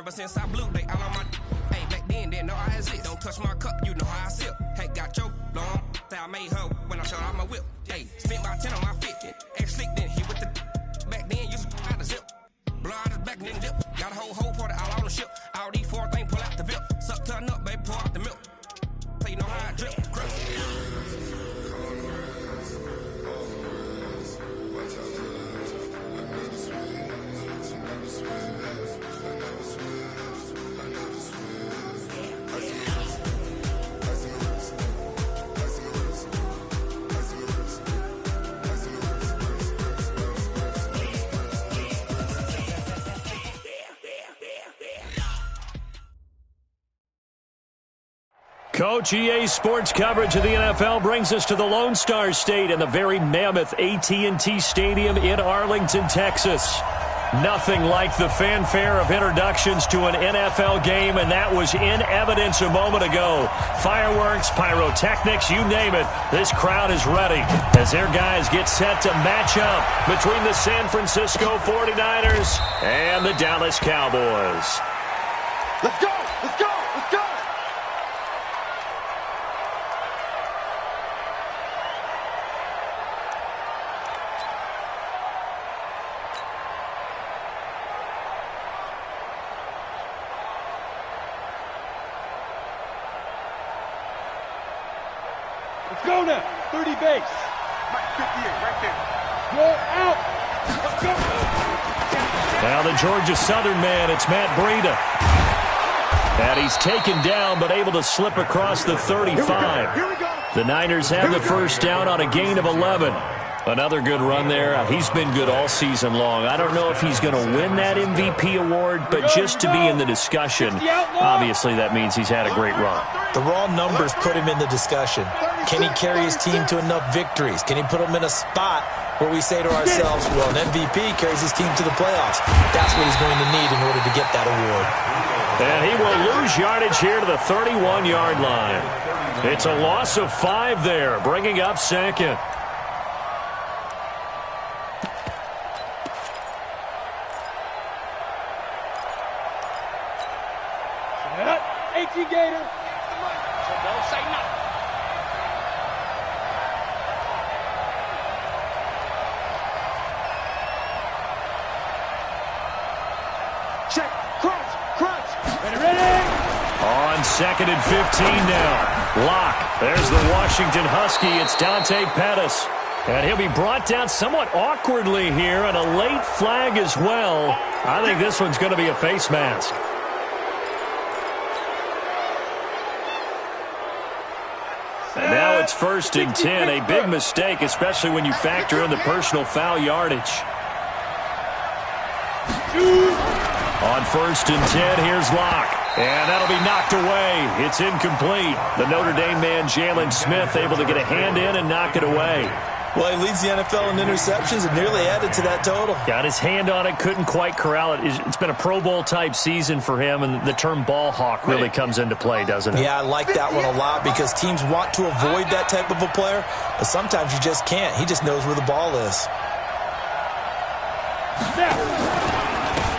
Ever since I blew, they all on my. Hey, back then, didn't know I exist. Don't touch my cup, you know how I sip. Hey, got your long. Say I made her when I showed out my whip. Hey, spent about 10 on my fit. Ex-slick, then hit with the. Back then, used to out the zip. Blow out his back, then dip. Got a whole party all on the ship. All these 4 things pull out the VIP. Suck, turn up, baby, pour out the milk. So you know how I drip. Coach, EA Sports coverage of the NFL brings us to the Lone Star State and the very mammoth AT&T Stadium in Arlington, Texas. Nothing like the fanfare of introductions to an NFL game, and that was in evidence a moment ago. Fireworks, pyrotechnics, you name it. This crowd is ready as their guys get set to match up between the San Francisco 49ers and the Dallas Cowboys. Let's go! Let's go! Let's go! Let's go now. 30 base. Right, 58, right there. Roll out. Let's go. Now the Georgia Southern man, it's Matt Breida. And he's taken down but able to slip across the 35. Here we go. The Niners have the first down on a gain of 11. Another good run there. He's been good all season long. I don't know if he's going to win that MVP award, but just to be in the discussion, obviously that means he's had a great run. The raw numbers put him in the discussion. Can he carry his team to enough victories? Can he put them in a spot where we say to ourselves, well, an MVP carries his team to the playoffs. That's what he's going to need in order to get that award. And he will lose yardage here to the 31-yard line. It's a loss of 5 there, bringing up second. Gator. So don't say nothing. Check. Crunch. Crunch. Ready. On 2nd and 15 now. Lock. There's the Washington Husky. It's Dante Pettis. And he'll be brought down somewhat awkwardly here, and a late flag as well. I think this one's going to be a face mask. And now it's 1st and 10, a big mistake, especially when you factor in the personal foul yardage. On 1st and 10, here's Locke. And that'll be knocked away. It's incomplete. The Notre Dame man, Jalen Smith, able to get a hand in and knock it away. Well, he leads the NFL in interceptions and nearly added to that total. Got his hand on it, couldn't quite corral it. It's been a Pro Bowl-type season for him, and the term ball hawk really comes into play, doesn't it? Yeah, I like that one a lot because teams want to avoid that type of a player, but sometimes you just can't. He just knows where the ball is.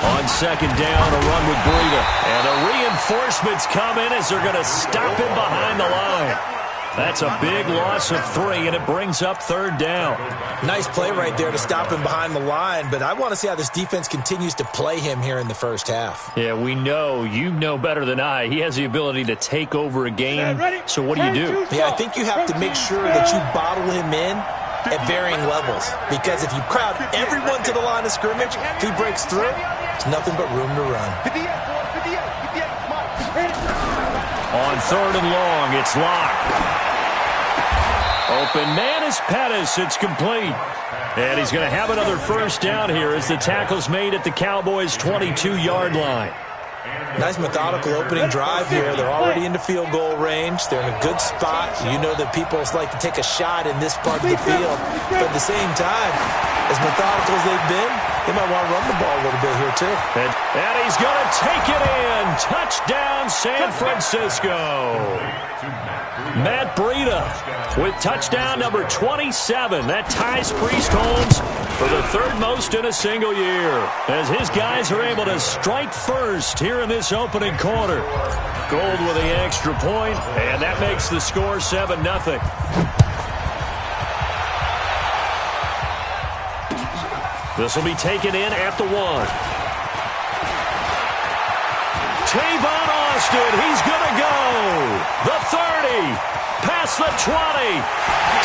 On 2nd down, a run with Breida. And the reinforcements come in as they're going to stop him behind the line. That's a big loss of 3, and it brings up 3rd down. Nice play right there to stop him behind the line, but I want to see how this defense continues to play him here in the first half. Yeah, we know. You know better than I. He has the ability to take over a game. So what do you do? Yeah, I think you have to make sure that you bottle him in at varying levels, because if you crowd everyone to the line of scrimmage, if he breaks through, it's nothing but room to run. On 3rd and long, it's Locke. Open man is Pettis. It's complete. And he's going to have another first down here as the tackle's made at the Cowboys' 22-yard line. Nice methodical opening drive here. They're already into field goal range. They're in a good spot. You know that people like to take a shot in this part of the field. But at the same time, as methodical as they've been, They might want to run the ball a little bit here, too. And he's going to take it in. Touchdown, San Francisco. Matt Breida with touchdown number 27. That ties Priest Holmes for the third most in a single year, as his guys are able to strike first here in this opening quarter. Gold with the extra point, and that makes the score 7-0. This will be taken in at the 1. Tavon Austin, he's going to go. The 30, past the 20.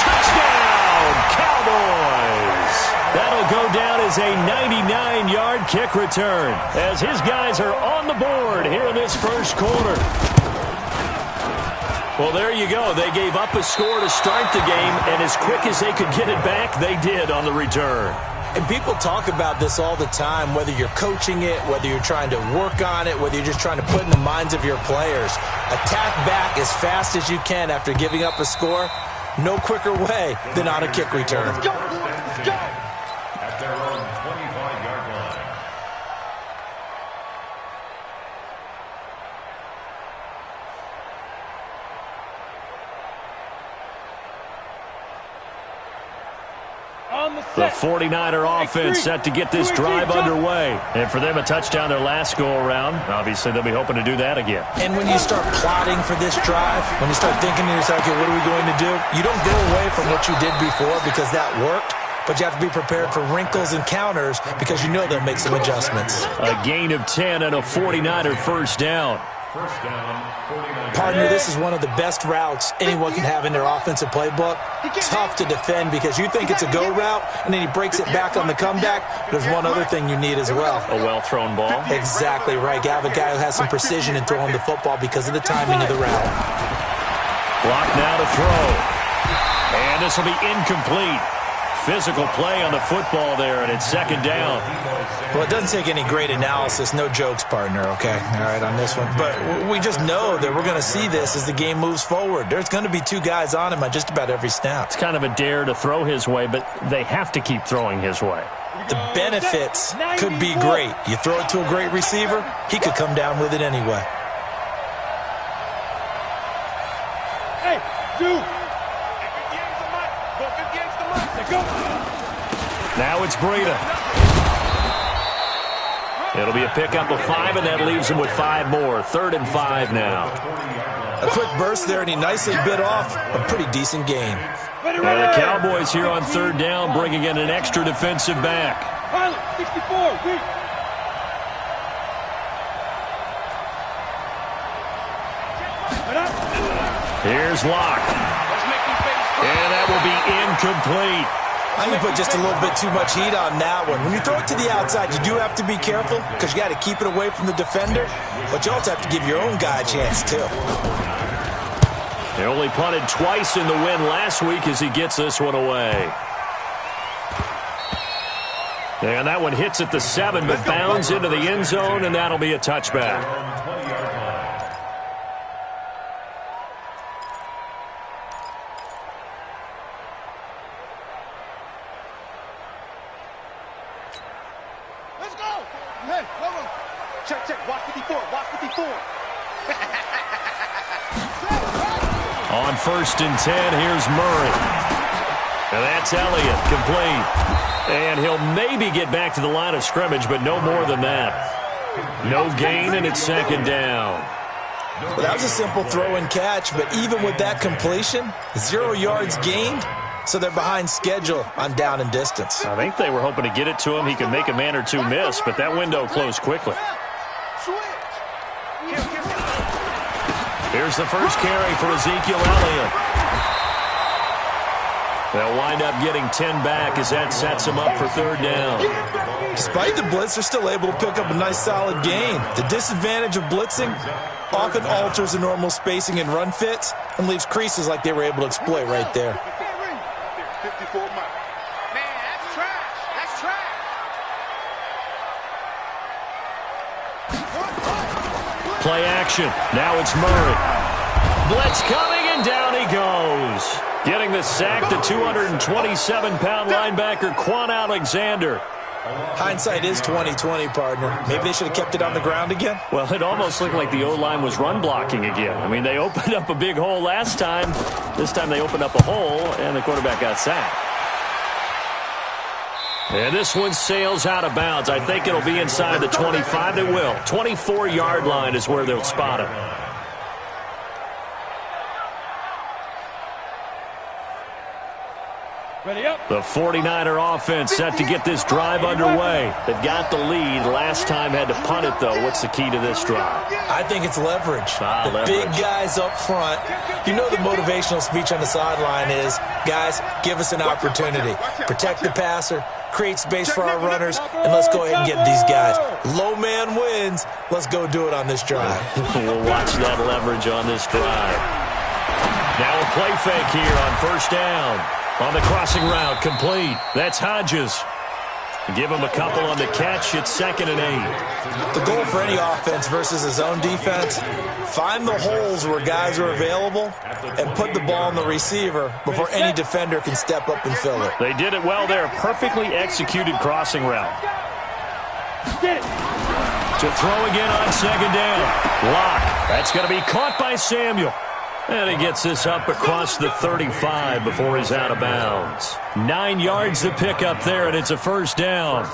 Touchdown, Cowboys. That'll go down as a 99-yard kick return, as his guys are on the board here in this first quarter. Well, there you go. They gave up a score to start the game, and as quick as they could get it back, they did on the return. And people talk about this all the time, whether you're coaching it, whether you're trying to work on it, whether you're just trying to put in the minds of your players. Attack back as fast as you can after giving up a score. No quicker way than on a kick return. Let's go. Let's go. At their own 25-yard line. The 49er offense set to get this drive underway. And for them, a touchdown their last go-around. Obviously, they'll be hoping to do that again. And when you start plotting for this drive, when you start thinking to yourself, okay, what are we going to do? You don't go away from what you did before because that worked. But you have to be prepared for wrinkles and counters because you know they'll make some adjustments. A gain of 10 and a 49er first down. First down, 49. Partner, this is one of the best routes anyone can have in their offensive playbook. Tough to defend because you think it's a go route, and then he breaks it back on the comeback. There's one other thing you need as well. A well-thrown ball. Exactly right. You have a guy who has some precision in throwing the football because of the timing of the route. Block now to throw. And this will be incomplete. Physical play on the football there, and it's second down. Well, it doesn't take any great analysis. No jokes, partner, okay? All right, on this one. But we just know that we're going to see this as the game moves forward. There's going to be two guys on him on just about every snap. It's kind of a dare to throw his way, but they have to keep throwing his way. The benefits could be great. You throw it to a great receiver, he could come down with it anyway. Hey, dude. Now it's Breida. It'll be a pickup of 5, and that leaves him with 5 more. 3rd and 5 now. A quick burst there, and he nicely bit off a pretty decent gain. And the Cowboys here on 3rd down, bringing in an extra defensive back. Pilot, 64, weak. Here's Locke. And that will be incomplete. I think you put just a little bit too much heat on that one. When you throw it to the outside, you do have to be careful because you got to keep it away from the defender, but you also have to give your own guy a chance, too. They only punted twice in the win last week as he gets this one away. And that one hits at the 7, but bounds into the end zone, and that'll be a touchback. Let's go. Hey, come on. Check, check. Watch 54. Watch 54. On 1st and 10, here's Murray. And that's Elliott, complete. And he'll maybe get back to the line of scrimmage, but no more than that. No gain, and it's 2nd down. Well, that was a simple throw and catch, but even with that completion, 0 yards gained, so they're behind schedule on down and distance. I think they were hoping to get it to him. He could make a man or two miss, but that window closed quickly. Here's the first carry for Ezekiel Elliott. They'll wind up getting 10 back as that sets him up for 3rd down. Despite the blitz, they're still able to pick up a nice solid gain. The disadvantage of blitzing often alters the normal spacing and run fits and leaves creases like they were able to exploit right there. 54 miles. Man, that's trash. That's trash. Play action. Now it's Murray. Blitz coming, and down he goes. Getting the sack, the 227-pound linebacker, Quan Alexander. Hindsight is 20/20, partner. Maybe they should have kept it on the ground again. Well, it almost looked like the O-line was run blocking again. I mean, they opened up a big hole last time. This time they opened up a hole, and the quarterback got sacked. And this one sails out of bounds. I think it'll be inside the 25. It will. 24-yard line is where they'll spot it. Ready up. The 49er offense set to get this drive underway. They've got the lead. Last time had to punt it, though. What's the key to this drive? I think it's leverage. Leverage. Big guys up front. You know the motivational speech on the sideline is, guys, give us an opportunity. Protect the passer, create space for our runners, and let's go ahead and get these guys. Low man wins. Let's go do it on this drive. We'll watch that leverage on this drive. Now a play fake here on first down. On the crossing route, complete. That's Hodges. Give him a couple on the catch. It's 2nd and 8. The goal for any offense versus a zone defense, find the holes where guys are available and put the ball on the receiver before any defender can step up and fill it. They did it well there. Perfectly executed crossing route. To throw again on 2nd down. Lock. That's going to be caught by Samuel. And he gets this up across the 35 before he's out of bounds. 9 yards to pick up there, and it's a first down.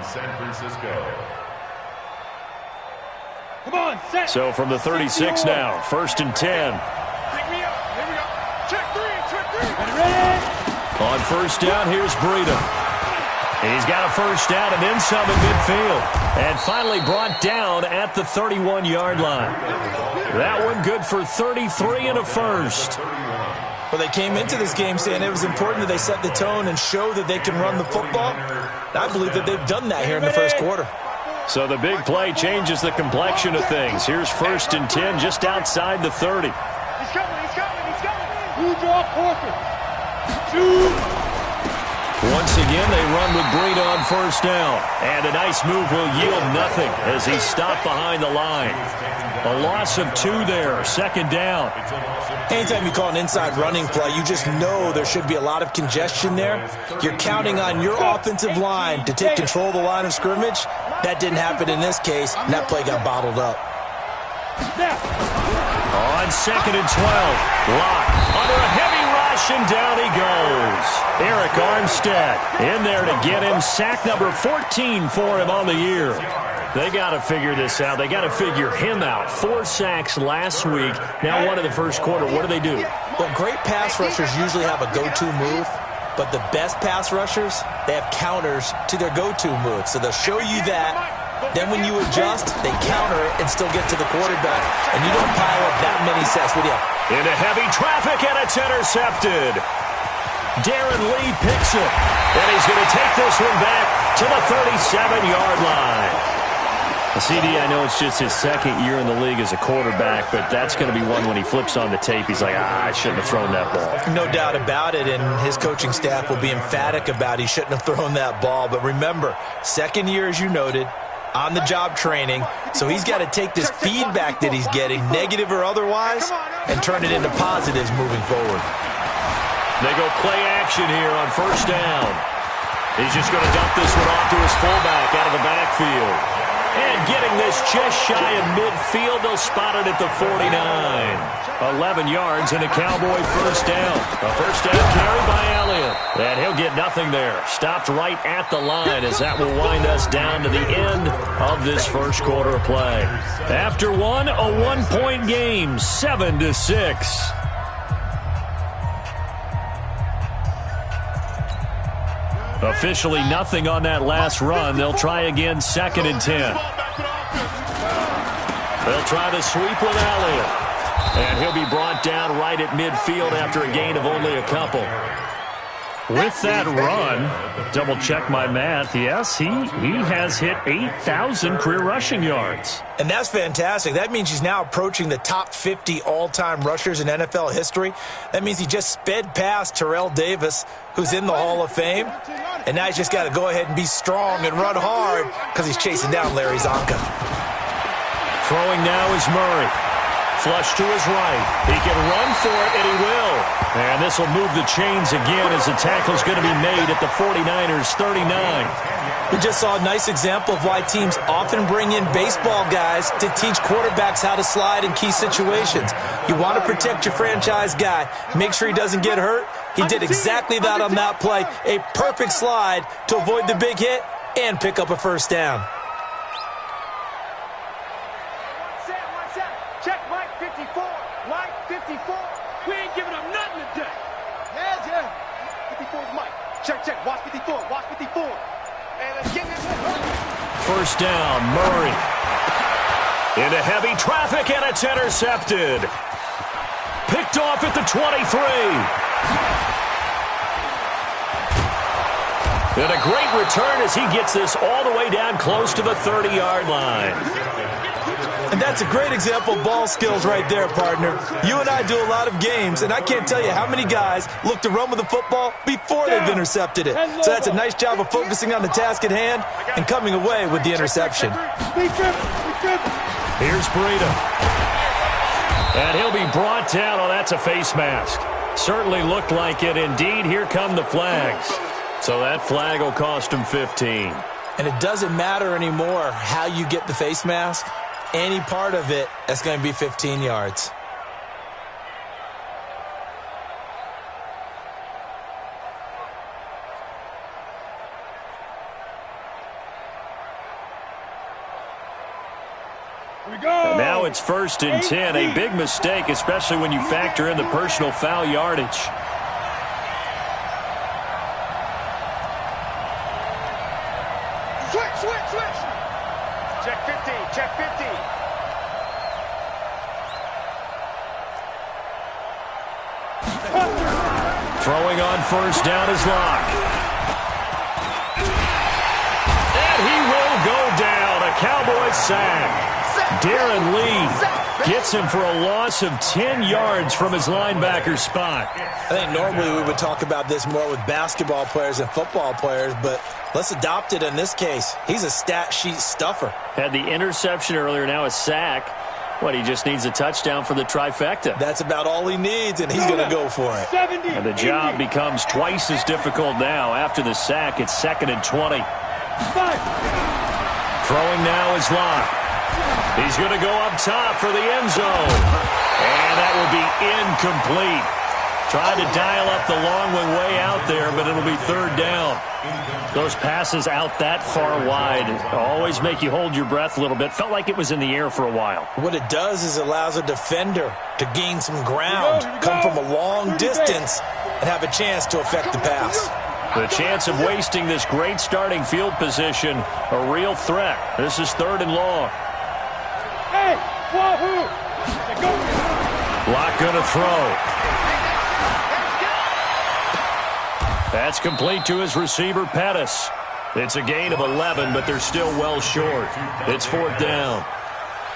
San Francisco. Come on, set. So from the 36 now, 1st and 10. Pick me up. Here we go. Check three. Ready. On first down, here's Breida. He's got a first down and then some in midfield. And finally brought down at the 31-yard line. That one good for 33 and a first. Well, they came into this game saying it was important that they set the tone and show that they can run the football. I believe that they've done that here in the first quarter. So the big play changes the complexion of things. Here's 1st and 10 just outside the 30. He's coming. Who draw quarter? 2. Once again, they run with Breida on first down. And a nice move will yield nothing as he's stopped behind the line. A loss of 2 there, 2nd down. Anytime you call an inside running play, you just know there should be a lot of congestion there. You're counting on your offensive line to take control of the line of scrimmage. That didn't happen in this case, and that play got bottled up. On 2nd and 12, Lock under a heavy rush, and down he goes. Eric Armstead in there to get him. Sack number 14 for him on the year. They got to figure this out. They got to figure him out. 4 sacks last week. Now one in the first quarter. What do? Well, great pass rushers usually have a go-to move, but the best pass rushers, they have counters to their go-to move. So they'll show you that. Then when you adjust, they counter it and still get to the quarterback. And you don't pile up that many sacks, would you? Into heavy traffic, and it's intercepted. Darren Lee picks it. And he's going to take this one back to the 37-yard line. CD, I know it's just his 2nd year in the league as a quarterback, but that's going to be one when he flips on the tape. He's like, I shouldn't have thrown that ball. No doubt about it, and his coaching staff will be emphatic about he shouldn't have thrown that ball. But remember, 2nd year, as you noted, on-the-job training, so he's got to take this feedback that he's getting, negative or otherwise, and turn it into positives moving forward. They go play action here on first down. He's just going to dump this one off to his fullback out of the backfield. And getting this just shy of midfield, they'll spot it at the 49. 11 yards and a Cowboy first down. A first down carry by Elliott. And he'll get nothing there. Stopped right at the line as that will wind us down to the end of this first quarter of play. After one, a 1-point game, 7-6. Officially nothing on that last run. They'll try again, 2nd and 10. They'll try to sweep with Elliott. And he'll be brought down right at midfield after a gain of only a couple. With that run, double check my math, yes, he has hit 8,000 career rushing yards. And that's fantastic. That means he's now approaching the top 50 all-time rushers in NFL history. That means he just sped past Terrell Davis, who's in the Hall of Fame. And now he's just got to go ahead and be strong and run hard because he's chasing down Larry Zonka. Throwing now is Murray. Flush to his right. He can run for it, and he will. And this will move the chains again as the tackle's going to be made at the 49ers' 39. We just saw a nice example of why teams often bring in baseball guys to teach quarterbacks how to slide in key situations. You want to protect your franchise guy. Make sure he doesn't get hurt. He did exactly that on that play. A perfect slide to avoid the big hit and pick up a first down. Check Mike 54. Mike 54. We ain't giving up nothing today. Yeah. 54 is Mike. Check. Watch 54. Watch 54. First down, Murray. Into heavy traffic, and it's intercepted. Picked off at the 23. And a great return as he gets this all the way down close to the 30-yard line. And that's a great example of ball skills right there, partner. You and I do a lot of games, and I can't tell you how many guys look to run with the football before they've intercepted it. So that's a nice job of focusing on the task at hand and coming away with the interception. Here's Breida. And he'll be brought down. Oh, that's a face mask. Certainly looked like it. Indeed, here come the flags. So that flag will cost him 15. And it doesn't matter anymore how you get the face mask. Any part of it, that's going to be 15 yards. And now it's 1st and 10. A big mistake, especially when you factor in the personal foul yardage. Switch. Check 50. Check 50. Throwing on first down is Locke. And he will go down. A Cowboys sack. Darren Lee gets him for a loss of 10 yards from his linebacker spot. I think normally we would talk about this more with basketball players and football players, but let's adopt it in this case. He's a stat sheet stuffer. Had the interception earlier, now a sack. What, he just needs a touchdown for the trifecta. That's about all he needs, and he's going to go for it. And the job becomes twice as difficult now. After the sack, it's 2nd and 20. Throwing now is Locke. He's going to go up top for the end zone. And that will be incomplete. Trying to dial up the long one way out there, but it'll be 3rd down. Those passes out that far wide always make you hold your breath a little bit. Felt like it was in the air for a while. What it does is allows a defender to gain some ground, come from a long distance, and have a chance to affect the pass. The chance of wasting this great starting field position, a real threat. This is 3rd and long. Hey, wahoo! Locke going to throw. That's complete to his receiver, Pettis. It's a gain of 11, but they're still well short. It's 4th down.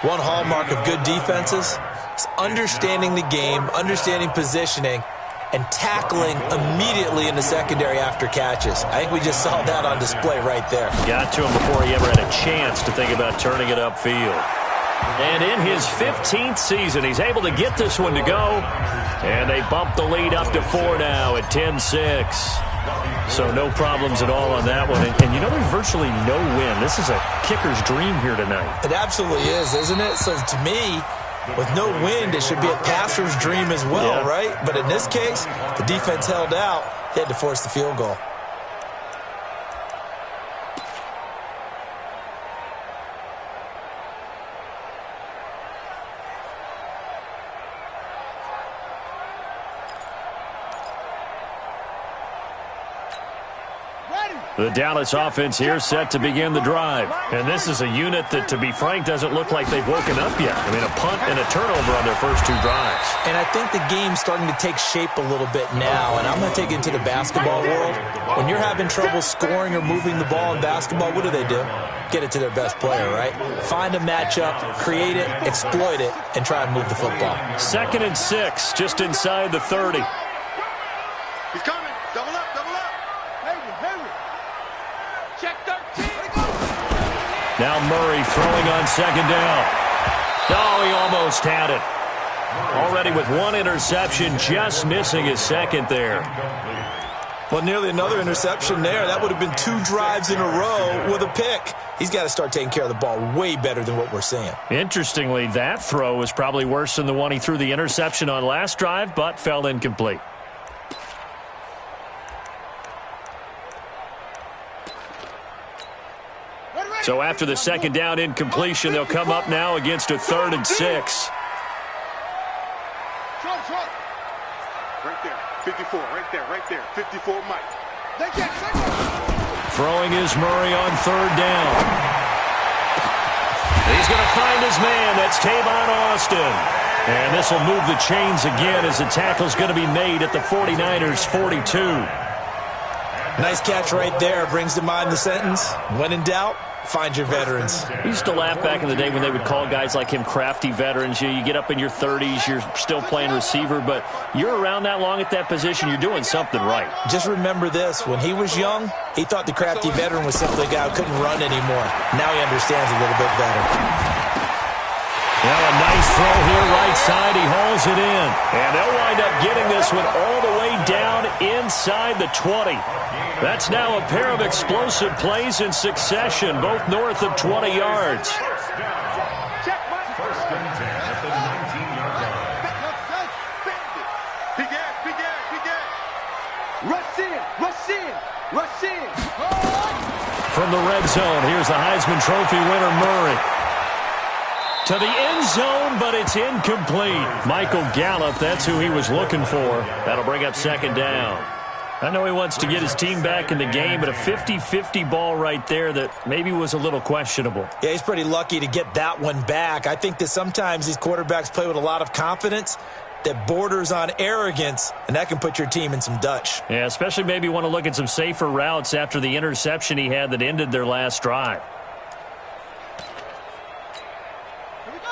One hallmark of good defenses is understanding the game, understanding positioning, and tackling immediately in the secondary after catches. I think we just saw that on display right there. Got to him before he ever had a chance to think about turning it upfield. And in his 15th season, he's able to get this one to go. And they bump the lead up to 4 now at 10-6. So no problems at all on that one. And you know, there's virtually no win. This is a kicker's dream here tonight. It absolutely is, isn't it? So to me, with no wind, it should be a passer's dream as well, right? But in this case, the defense held out. They had to force the field goal. The Dallas offense here set to begin the drive. And this is a unit that, to be frank, doesn't look like they've woken up yet. I mean, a punt and a turnover on their first 2 drives. And I think the game's starting to take shape a little bit now. And I'm going to take it into the basketball world. When you're having trouble scoring or moving the ball in basketball, what do? Get it to their best player, right? Find a matchup, create it, exploit it, and try and move the football. 2nd and 6, just inside the 30. He's coming. Double up. Henry. Check 13. Now Murray throwing on 2nd down. Oh, he almost had it. Already with one interception, just missing his second there. Well, nearly another interception there. That would have been 2 drives in a row with a pick. He's got to start taking care of the ball way better than what we're seeing. Interestingly, that throw was probably worse than the one he threw the interception on last drive, but fell incomplete. So after the second down incompletion, they'll come up now against a 3rd and 6. Right there, 54, right there, 54, Mike. Throwing is Murray on 3rd down. He's going to find his man. That's Tavon Austin. And this will move the chains again as the tackle's going to be made at the 49ers' 42. Nice catch right there. Brings to mind the sentence, when in doubt, find your veterans. We used to laugh back in the day when they would call guys like him crafty veterans. You get up in your 30s, you're still playing receiver, but you're around that long at that position, you're doing something right. Just remember this. When he was young, he thought the crafty veteran was simply a guy who couldn't run anymore. Now he understands a little bit better. Well, a nice throw here right side. He hauls it in. And they'll wind up getting this one all the way down inside the 20. That's now a pair of explosive plays in succession, both north of 20 yards. First and 10 at the 19-yard line. Rush in. From the red zone, here's the Heisman Trophy winner, Murray. To the end zone, but it's incomplete. Michael Gallup, that's who he was looking for. That'll bring up 2nd down. I know he wants to get his team back in the game, but a 50-50 ball right there that maybe was a little questionable. Yeah, he's pretty lucky to get that one back. I think that sometimes these quarterbacks play with a lot of confidence that borders on arrogance, and that can put your team in some Dutch. Yeah, especially maybe want to look at some safer routes after the interception he had that ended their last drive.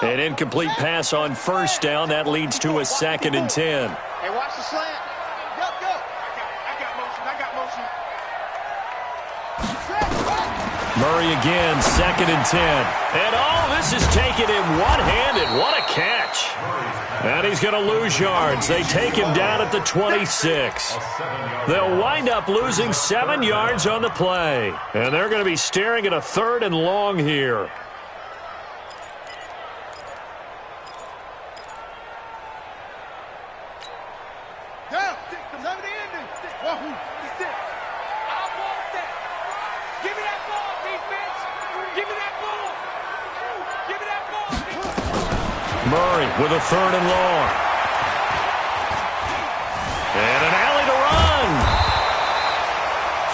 An incomplete pass on 1st down. That leads to a 2nd and 10. Hey, watch the slant. Go. I got motion. Murray again, 2nd and 10. And all this is taken in one-handed. What a catch. And he's going to lose yards. They take him down at the 26. They'll wind up losing 7 yards on the play. And they're going to be staring at a 3rd and long here. Murray with a 3rd and long. And an alley to run.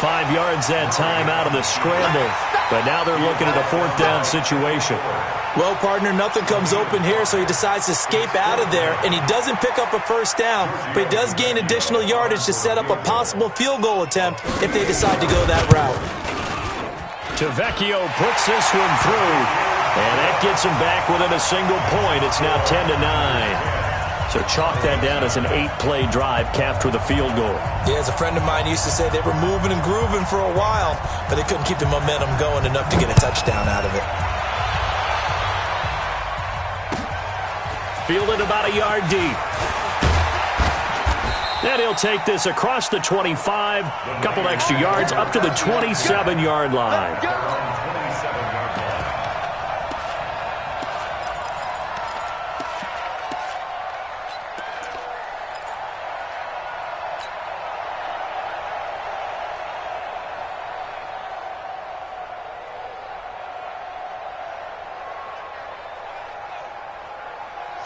5 yards that time out of the scramble. But now they're looking at a 4th down situation. Well, partner, nothing comes open here, so he decides to escape out of there, and he doesn't pick up a 1st down, but he does gain additional yardage to set up a possible field goal attempt if they decide to go that route. Tavecchio puts this one through. And that gets him back within a single point. It's now 10-9. So chalk that down as an 8-play drive capped with a field goal. Yeah, as a friend of mine used to say, they were moving and grooving for a while, but they couldn't keep the momentum going enough to get a touchdown out of it. Fielded about a yard deep. And he'll take this across the 25, a couple extra yards up to the 27-yard line.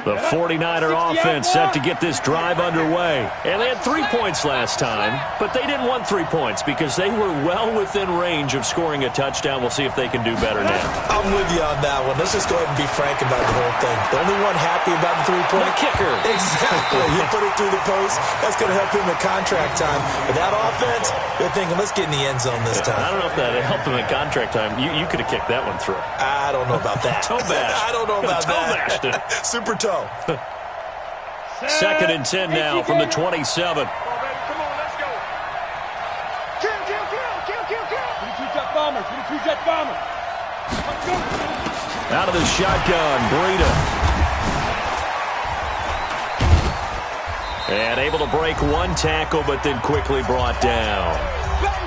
The 49er offense set to get this drive underway. And they had 3 points last time, but they didn't want 3 points because they were well within range of scoring a touchdown. We'll see if they can do better now. I'm with you on that one. Let's just go ahead and be frank about the whole thing. The only one happy about the 3-point kicker. Exactly. You put it through the post. That's going to help him at contract time. But that offense, they're thinking, let's get in the end zone this time. I don't know if that helped him at contract time. You could have kicked that one through. I don't know about that. Toe bash. I don't know about Toe bashed it. Super toe. 2nd and 10 now from the 27. Come on, let's go. Kill. 22-jet bombers. Out of the shotgun, Breida. And able to break one tackle, but then quickly brought down.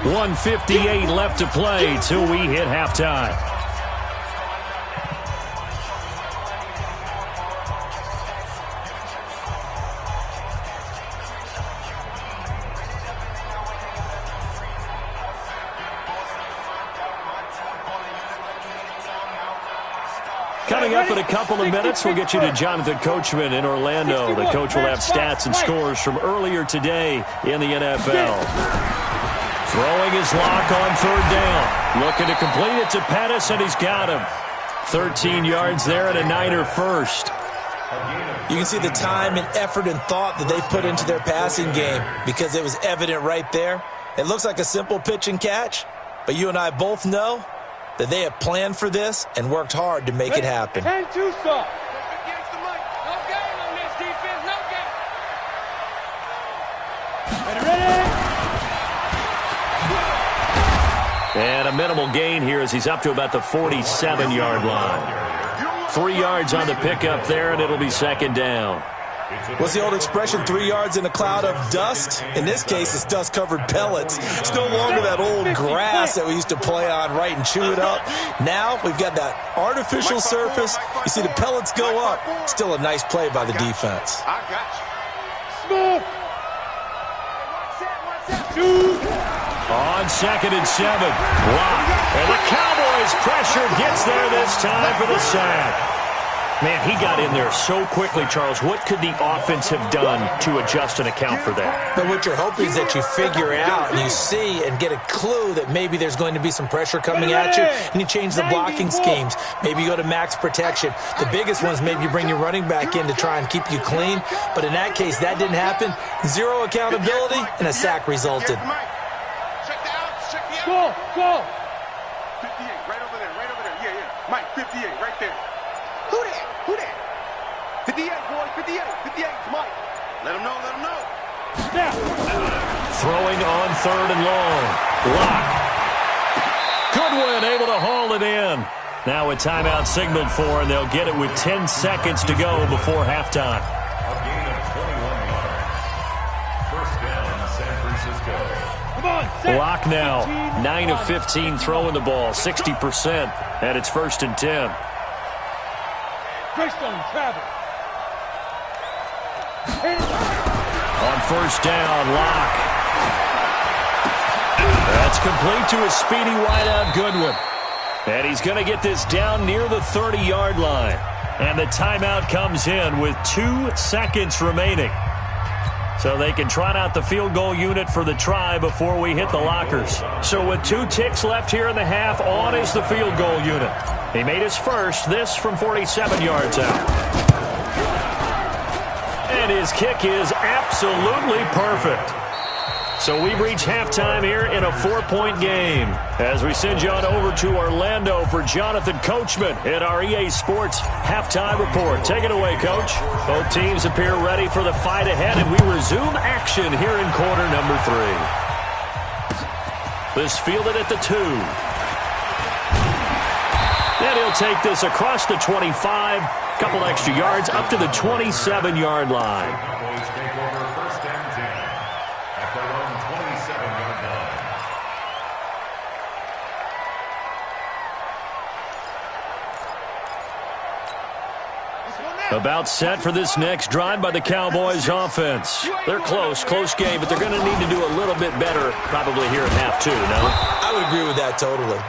1:58 left to play till we hit halftime. Coming up in a couple of minutes, we'll get you to Jonathan Coachman in Orlando. The coach will have stats and scores from earlier today in the NFL. Throwing his lock on third down. Looking to complete it to Pettis, and he's got him. 13 yards there and a Niner first. You can see the time and effort and thought that they put into their passing game because it was evident right there. It looks like a simple pitch and catch, but you and I both know that they have planned for this and worked hard to make it happen. And two stop. No game on this defense, no game. Ready? And a minimal gain here as he's up to about the 47-yard line. 3 yards on the pickup there, and it'll be second down. What's the old expression, 3 yards in a cloud of dust? In this case, it's dust-covered pellets. It's no longer that old grass that we used to play on, right, and chew it up. Now we've got that artificial surface. You see the pellets go up. Still a nice play by the defense. I got you. Smooth. On 2nd and 7. Lock. And the Cowboys' pressure gets there this time for the sack. Man, he got in there so quickly, Charles. What could the offense have done to adjust and account for that? But what you're hoping is that you figure out and you see and get a clue that maybe there's going to be some pressure coming at you, and you change the blocking schemes. Maybe you go to max protection. The biggest ones, maybe you bring your running back in to try and keep you clean. But in that case, that didn't happen. Zero accountability, and a sack resulted. Go. 58, right over there. Yeah. Mike, 58, right there. Who that? 58, boys, 58. 58's Mike. Let him know. Snap. Throwing on 3rd and long. Lock. Goodwin able to haul it in. Now a timeout signaled for, and they'll get it with 10 seconds to go before halftime. A gain of 21 yards. First down, San Francisco. Come on, set. Lock now. 9 of 15 throwing the ball. 60%. And it's 1st and 10. Greystone, travel. On 1st down, Lock. That's complete to a speedy wideout Goodwin. And he's going to get this down near the 30-yard line. And the timeout comes in with 2 seconds remaining. So they can trot out the field goal unit for the try before we hit the lockers. So with 2 ticks left here in the half, on is the field goal unit. He made his first, this from 47 yards out. And his kick is absolutely perfect. So we've reached halftime here in a 4-point game as we send you on over to Orlando for Jonathan Coachman in our EA Sports halftime report. Take it away, Coach. Both teams appear ready for the fight ahead, and we resume action here in quarter number 3. This fielded at the 2. And he'll take this across the 25, couple extra yards up to the 27-yard line. Cowboys take over 1st and 10 at their own 27-yard line. About set for this next drive by the Cowboys offense. They're close game, but they're going to need to do a little bit better probably here at half 2, no? I would agree with that totally.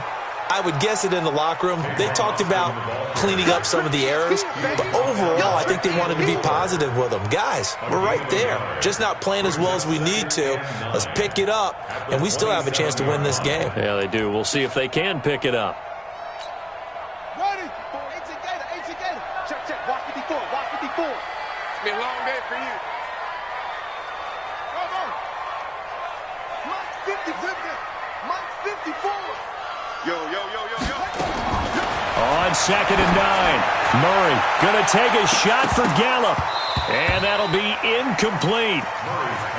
I would guess it in the locker room. They talked about cleaning up some of the errors, but overall, I think they wanted to be positive with them. Guys, we're right there. Just not playing as well as we need to. Let's pick it up, and we still have a chance to win this game. Yeah, they do. We'll see if they can pick it up. Ready? 18 Gator. Check. Watch 54. It's been a long day for you. Come on. Mike 54. Yo. On 2nd and 9. Murray going to take a shot for Gallup. And that'll be incomplete.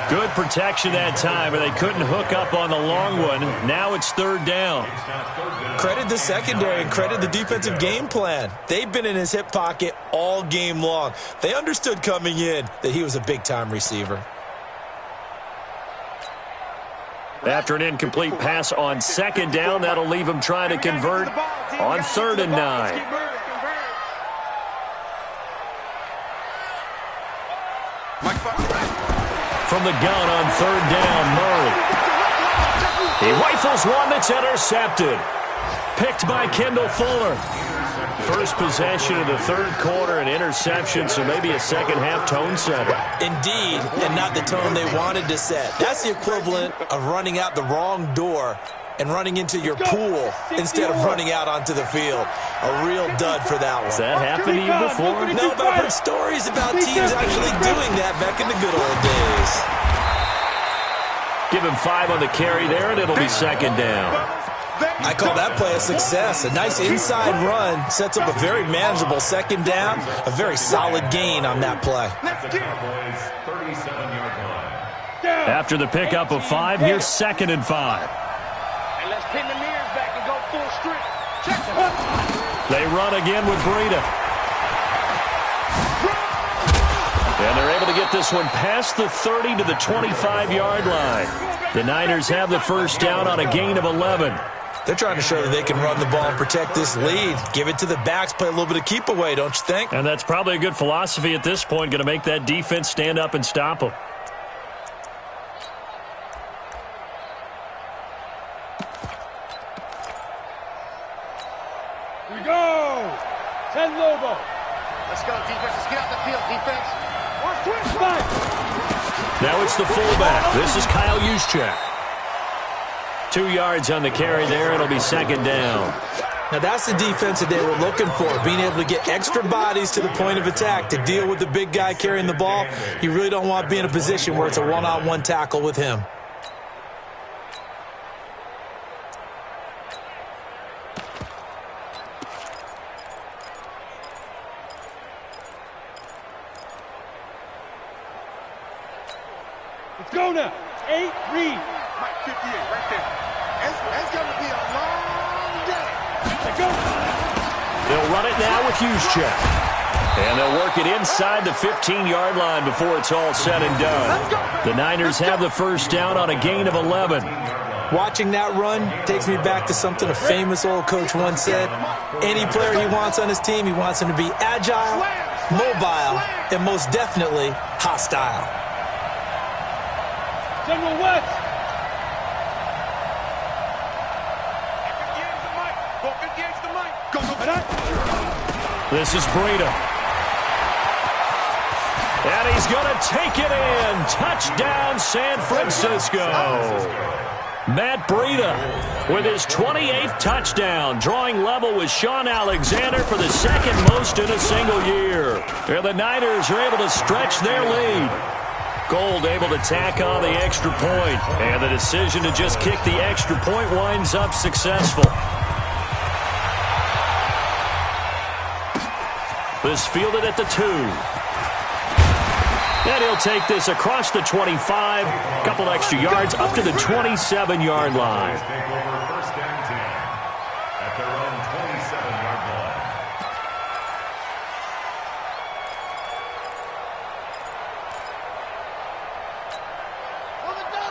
Good protection that time, but they couldn't hook up on the long one. Now it's third down. Credit the secondary and credit the defensive game plan. They've been in his hip pocket all game long. They understood coming in that he was a big-time receiver. After an incomplete pass on second down, that'll leave him trying to convert on 3rd and 9. From the gun on 3rd down, Murray. He rifles one that's intercepted. Picked by Kendall Fuller. First possession of the third quarter, an interception, so maybe a second-half tone setter. Indeed, and not the tone they wanted to set. That's the equivalent of running out the wrong door and running into your pool instead of running out onto the field. A real dud for that one. Has that happened to you before? No, but I've heard stories about teams actually doing that back in the good old days. Give him 5 on the carry there, and it'll be second down. I call that play a success. A nice inside run sets up a very manageable second down. A very solid gain on that play. After the pickup of 5, here's 2nd and 5. And let's pin the mirrors back and go full strip. Check. They run again with Breida. And they're able to get this one past the 30 to the 25-yard line. The Niners have the first down on a gain of 11. They're trying to show that they can run the ball and protect this lead. Give it to the backs, play a little bit of keep away, don't you think? And that's probably a good philosophy at this point, going to make that defense stand up and stop them. Here we go. 10 Lobo. Let's go, defense. Let's get out the field, defense. Watch twist back. Now it's the fullback. This is Kyle Juszczyk. 2 yards on the carry there. It'll be second down. Now that's the defense that they were looking for, being able to get extra bodies to the point of attack to deal with the big guy carrying the ball. You really don't want to be in a position where it's a one-on-one tackle with him. Let's go now. 8, read. Mike 58, right there. It's going to be a long day. Let's go. They'll run it now with Juszczyk. And they'll work it inside the 15-yard line before it's all said and done. The Niners have the first down on a gain of 11. Watching that run takes me back to something a famous old coach once said. Any player he wants on his team, he wants him to be agile, mobile, and most definitely hostile. General West. This is Breida. And he's going to take it in. Touchdown, San Francisco. Matt Breida with his 28th touchdown, drawing level with Sean Alexander for the second most in a single year. And the Niners are able to stretch their lead. Gold able to tack on the extra point, and the decision to just kick the extra point winds up successful. This fielded at the 2. And he'll take this across the 25, a couple extra yards up to the 27-yard line.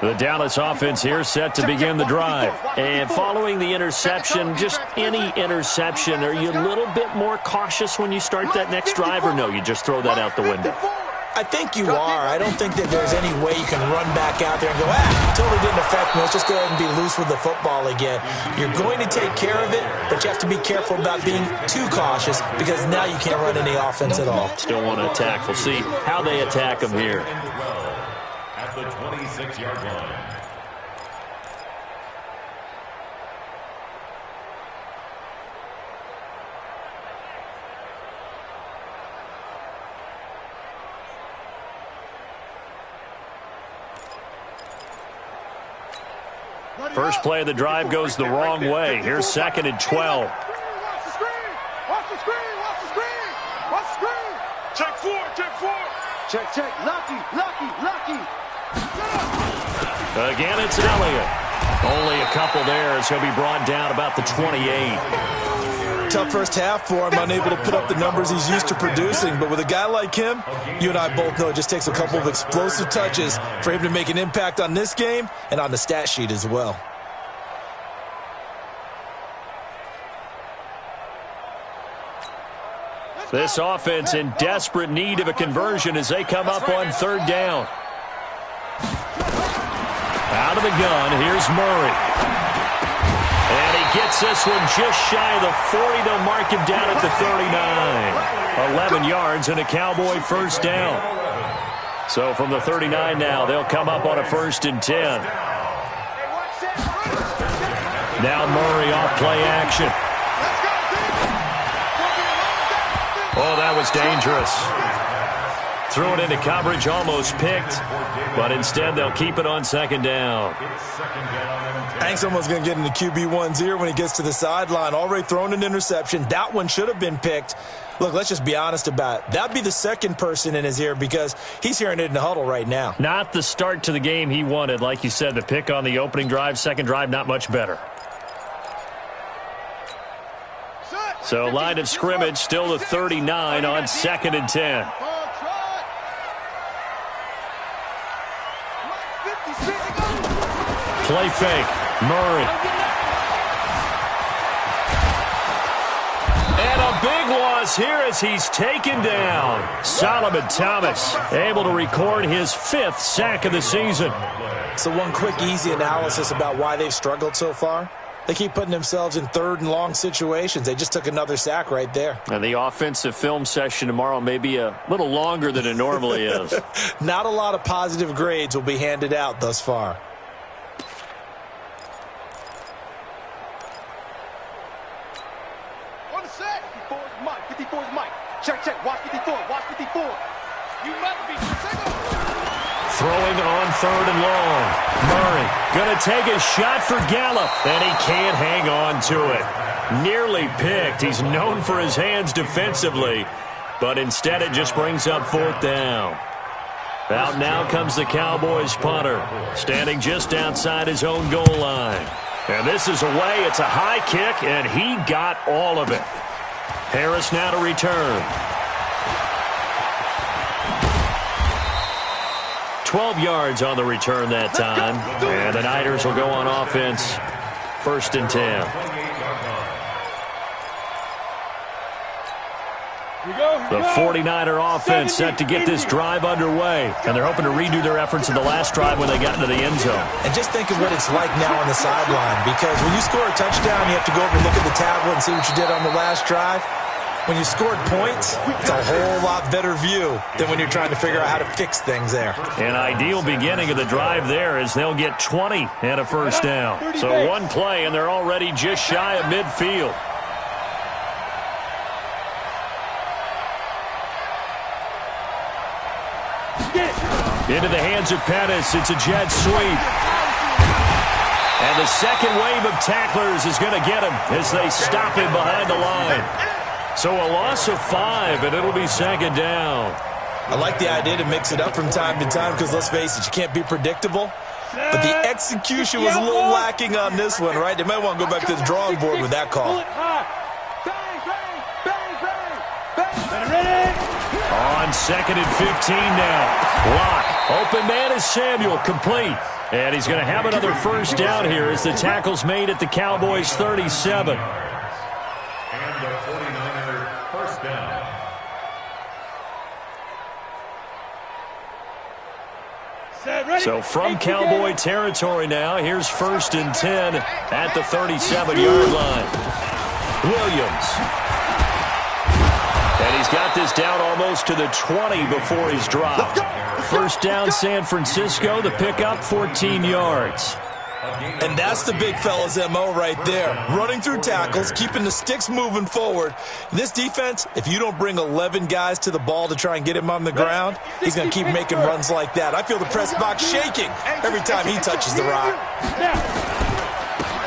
The Dallas offense here set to begin the drive. And following the interception, just any interception, are you a little bit more cautious when you start that next drive, or no, you just throw that out the window? I think you are. I don't think that there's any way you can run back out there and go, totally didn't affect me. Let's just go ahead and be loose with the football again. You're going to take care of it, but you have to be careful about being too cautious because now you can't run any offense at all. Still want to attack. We'll see how they attack them here. At the 26-yard line. First play of the drive goes the wrong way. Here's 2nd and 12. Watch the screen. Watch the screen. Watch the screen. Watch the screen. Check 4. Check 4. Check, check. Lucky, lucky, lucky. Again, it's Elliott. Only a couple there as he'll be brought down about the 28. Tough first half for him, unable to put up the numbers he's used to producing. But with a guy like him, you and I both know it just takes a couple of explosive touches for him to make an impact on this game and on the stat sheet as well. This offense in desperate need of a conversion as they come up on third down. Out of the gun, here's Murray. And he gets this one just shy of the 40. They'll mark him down at the 39. 11 yards and a Cowboy first down. So from the 39 now, they'll come up on a 1st and 10. Now Murray off play action. Oh, that was dangerous. Threw it into coverage, almost picked, but instead they'll keep it on 2nd down. I think someone's going to get into QB1's ear when he gets to the sideline. Already thrown an interception. That one should have been picked. Look, let's just be honest about it. That'd be the second person in his ear because he's hearing it in the huddle right now. Not the start to the game he wanted. Like you said, the pick on the opening drive, second drive, not much better. So line of scrimmage still the 39 on 2nd and 10. Play fake. Murray. And a big loss here as he's taken down. Solomon Thomas able to record his 5th sack of the season. So one quick, easy analysis about why they've struggled so far. They keep putting themselves in 3rd and long situations. They just took another sack right there. And the offensive film session tomorrow may be a little longer than it normally is. Not a lot of positive grades will be handed out thus far. On the set. 54 is Mike. 54 is Mike. Check, check. Watch 54. Watch 54. You must be. Throwing on 3rd and long. Murray going to take a shot for Gallup, and he can't hang on to it. Nearly picked. He's known for his hands defensively, but instead it just brings up 4th down. Out now comes the Cowboys punter, standing just outside his own goal line. And this is away. It's a high kick, and he got all of it. Harris now to return. 12 yards on the return that time. And the Niners will go on offense. 1st and 10. The 49er offense set to get this drive underway. And they're hoping to redo their efforts in the last drive when they got into the end zone. And just think of what it's like now on the sideline. Because when you score a touchdown, you have to go over and look at the tablet and see what you did on the last drive. When you scored points, it's a whole lot better view than when you're trying to figure out how to fix things there. An ideal beginning of the drive there as they'll get 20 and a 1st down. So one play, and they're already just shy of midfield. Into the hands of Pettis. It's a jet sweep. And the second wave of tacklers is going to get him as they stop him behind the line. So a loss of 5, and it'll be 2nd down. I like the idea to mix it up from time to time because, let's face it, you can't be predictable. But the execution was a little lacking on this one, right? They might want to go back to the drawing board with that call. On 2nd and 15 now. Lock. Open man is Samuel. Complete. And he's going to have another 1st down here as the tackle's made at the Cowboys' 37. So from Cowboy territory now, here's 1st and 10 at the 37-yard line. Williams. And he's got this down almost to the 20 before he's dropped. 1st down San Francisco, the pickup 14 yards. And that's the big fella's MO right there. Running through tackles, keeping the sticks moving forward. This defense, if you don't bring 11 guys to the ball to try and get him on the ground, he's going to keep making runs like that. I feel the press box shaking every time he touches the rock.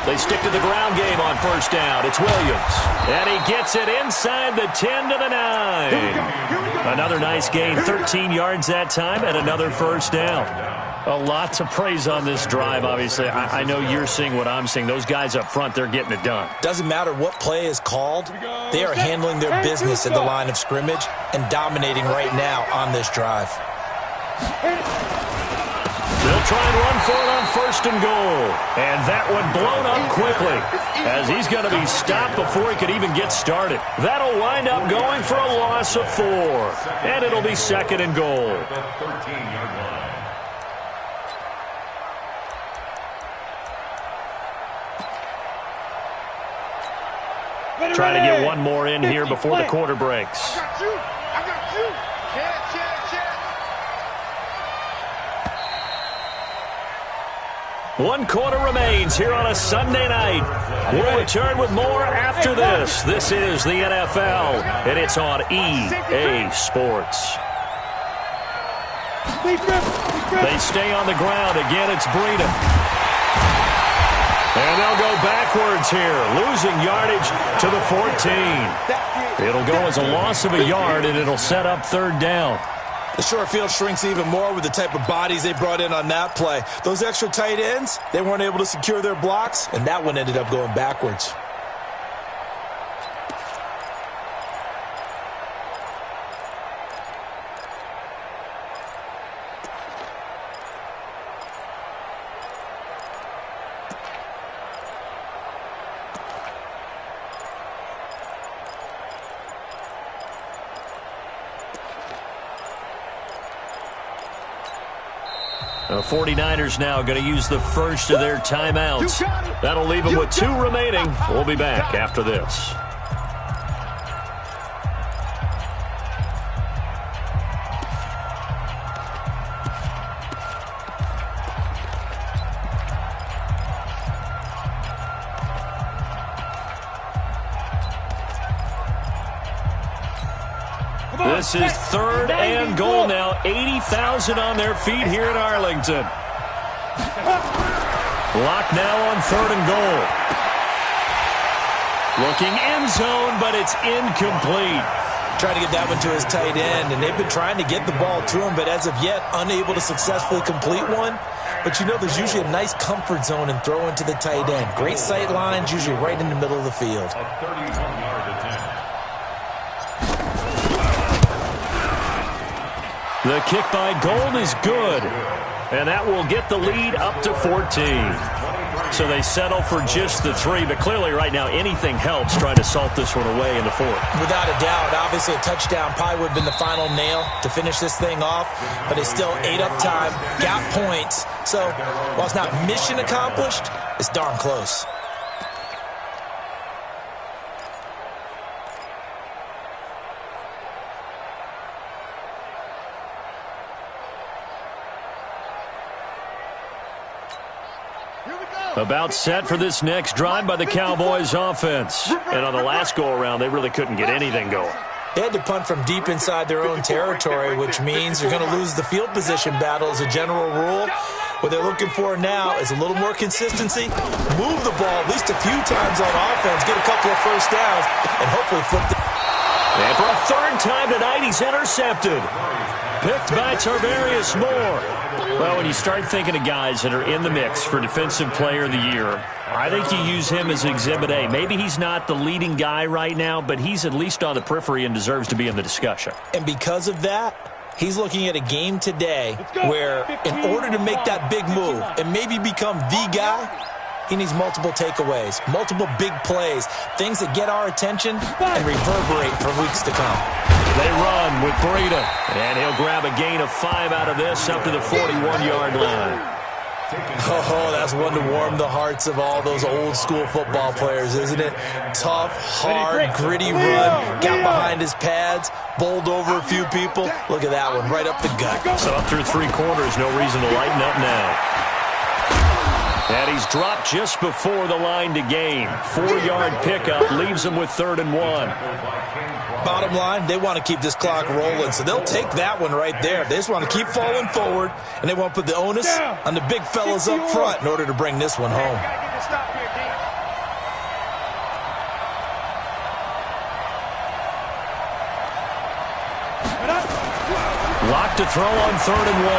They stick to the ground game on 1st down. It's Williams. And he gets it inside the 10 to the 9. Another nice gain, 13 yards that time, and another first down. A lot to praise on this drive, obviously. I know you're seeing what I'm seeing. Those guys up front, they're getting it done. Doesn't matter what play is called. They are handling their business at the line of scrimmage and dominating right now on this drive. They'll try and run for it on first and goal. And that one blown up quickly as he's going to be stopped before he could even get started. That'll wind up going for a loss of 4. And it'll be second and goal. The 13-yard line. Trying to get one more in here before the quarter breaks. I got you. One quarter remains here on a Sunday night. We'll return with more after this. This is the NFL, and it's on EA Sports. They stay on the ground. Again, it's Breida. And they'll go backwards here, losing yardage to the 14. It'll go as a loss of a yard, and it'll set up third down. The short field shrinks even more with the type of bodies they brought in on that play. Those extra tight ends, they weren't able to secure their blocks, and that one ended up going backwards. The 49ers now going to use the first of their timeouts. That'll leave them with 2 remaining. We'll be back after this. This is third and goal now. 80,000 on their feet here in Arlington. Locked now on third and goal. Looking end zone, but it's incomplete. Trying to get that one to his tight end, and they've been trying to get the ball to him, but as of yet, unable to successfully complete one. But you know there's usually a nice comfort zone and throw into the tight end. Great sight lines, usually right in the middle of the field. A 31-yard attempt. The kick by Gold is good, and that will get the lead up to 14. So they settle for just the 3, but clearly right now anything helps trying to salt this one away in the 4th. Without a doubt, obviously a touchdown probably would have been the final nail to finish this thing off, but they still ate up time, got points. So while it's not mission accomplished, it's darn close. About set for this next drive by the Cowboys offense. And on the last go-around, they really couldn't get anything going. They had to punt from deep inside their own territory, which means they're going to lose the field position battle as a general rule. What they're looking for now is a little more consistency, move the ball at least a few times on offense, get a couple of first downs, and hopefully flip the... And for a third time tonight, he's intercepted. Picked by Tarvarius Moore. Well, when you start thinking of guys that are in the mix for Defensive Player of the Year, I think you use him as Exhibit A. Maybe he's not the leading guy right now, but he's at least on the periphery and deserves to be in the discussion. And because of that, he's looking at a game today where in order to make that big move and maybe become the guy, he needs multiple takeaways, multiple big plays, things that get our attention and reverberate for weeks to come. They run with Breida, and he'll grab a gain of 5 out of this up to the 41-yard line. Oh, that's one to warm the hearts of all those old-school football players, isn't it? Tough, hard, gritty run, got behind his pads, bowled over a few people. Look at that one, right up the gut. So up through 3 quarters, no reason to lighten up now. And he's dropped just before the line to gain. 4-yard pickup leaves him with 3rd and 1. Bottom line, they want to keep this clock rolling, so they'll take that one right there. They just want to keep falling forward, and they want to put the onus on the big fellas up front in order to bring this one home. to throw on 3rd and 1.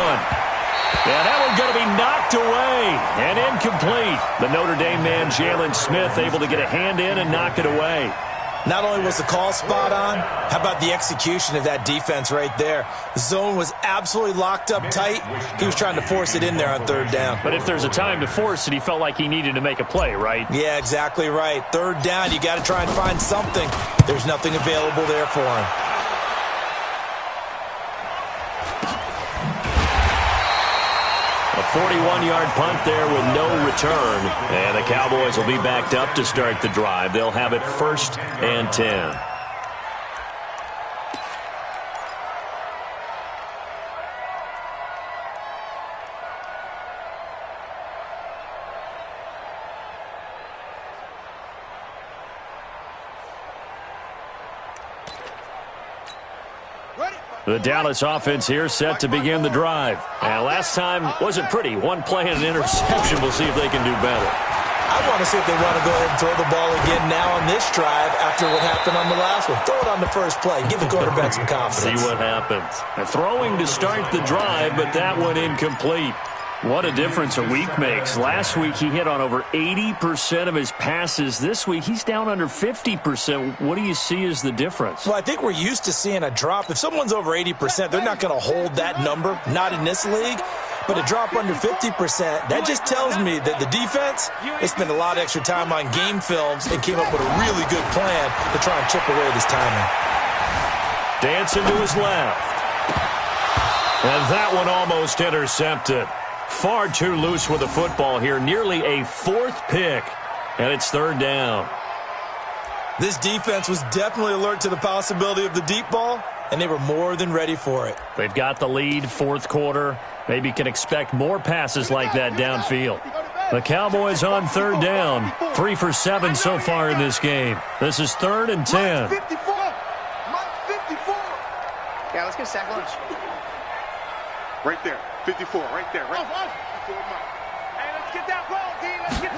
Yeah, that one's going to be knocked away and incomplete. The Notre Dame man, Jalen Smith, able to get a hand in and knock it away. Not only was the call spot on, how about the execution of that defense right there? The zone was absolutely locked up tight. He was trying to force it in there on 3rd down. But if there's a time to force it, he felt like he needed to make a play, right? Yeah, exactly right. 3rd down, you got to try and find something. There's nothing available there for him. A 41-yard punt there with no return. And the Cowboys will be backed up to start the drive. They'll have it 1st and 10. The Dallas offense here set to begin the drive. And last time wasn't pretty. One play and an interception. We'll see if they can do better. I want to see if they want to go ahead and throw the ball again now on this drive after what happened on the last one. Throw it on the first play. Give the quarterback some confidence. See what happens. Throwing to start the drive, but that one incomplete. What a difference a week makes. Last week he hit on over 80% of his passes. This week he's down under 50%. What do you see as the difference? Well, I think we're used to seeing a drop. If someone's over 80%, they're not going to hold that number. Not in this league. But a drop under 50%, that just tells me that the defense, they spent a lot of extra time on game films and came up with a really good plan to try and chip away this timing. Dancing to his left. And that one almost intercepted. Far too loose with the football here. Nearly a 4th pick. And it's 3rd down. This defense was definitely alert to the possibility of the deep ball, and they were more than ready for it. They've got the lead, 4th quarter. Maybe can expect more passes like that downfield. The Cowboys on 3rd down. 3 for 7 so far in this game. This is 3rd and 10. 54. Yeah, let's get sack lunch. Right there. 54, right there. Right. Hey, let's get that ball, D. Let's get